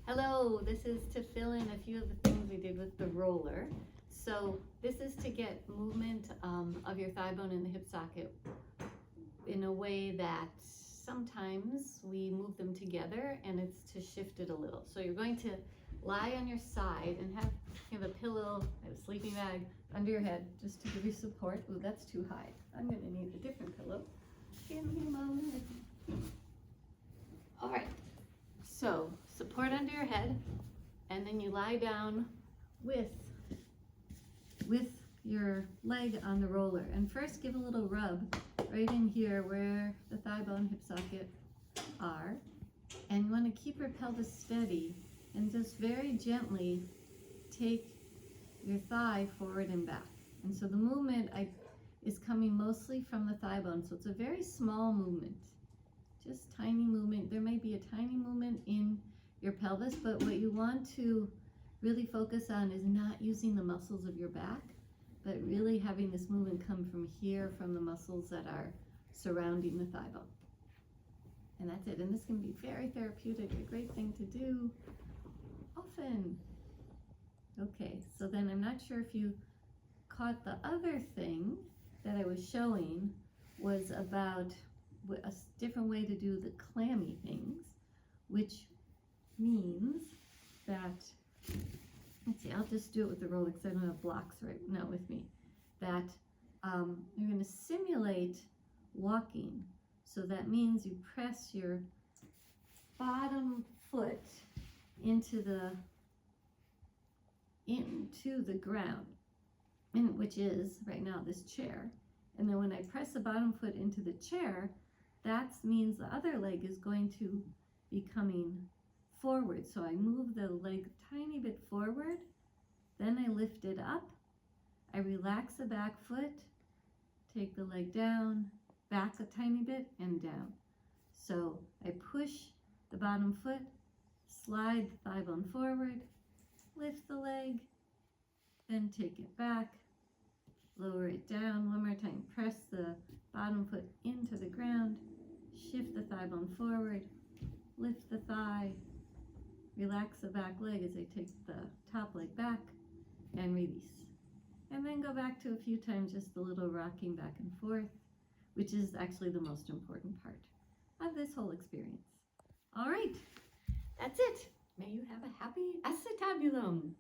Hello, this is to fill in a few of the things we did with the roller. So this is to get movement of your thigh bone and the hip socket in a way that sometimes we move them together, and it's to shift it a little. So you're going to lie on your side and have a pillow, a sleeping bag under your head just to give you support. Ooh, that's too high. I'm going to need a different pillow. Give me a moment. All right. So support under your head, and then you lie down with your leg on the roller. And first give a little rub right in here where the thigh bone, hip socket are. And you want to keep your pelvis steady and just very gently take your thigh forward and back. And so the movement is coming mostly from the thigh bone. So it's a very small movement. Just tiny movement. There may be a tiny movement in your pelvis, but what you want to really focus on is not using the muscles of your back, but really having this movement come from here, from the muscles that are surrounding the thigh bone. And that's it. And this can be very therapeutic, a great thing to do often. Okay, so then I'm not sure if you caught the other thing that I was showing was about a different way to do the clammy things, which means that, let's see, I'll just do it with the roller because I don't have blocks right now with me, that you're going to simulate walking. So that means you press your bottom foot into the ground, which is right now this chair. And then when I press the bottom foot into the chair, that means the other leg is going to be coming forward. So I move the leg a tiny bit forward, then I lift it up, I relax the back foot, take the leg down, back a tiny bit, and down. So I push the bottom foot, slide the thigh bone forward, lift the leg, then take it back, lower it down one more time, press the bottom foot into the ground, shift the thigh bone forward, lift the thigh, relax the back leg as I take the top leg back, and release. And then go back to a few times, just a little rocking back and forth, which is actually the most important part of this whole experience. All right, that's it. May you have a happy acetabulum.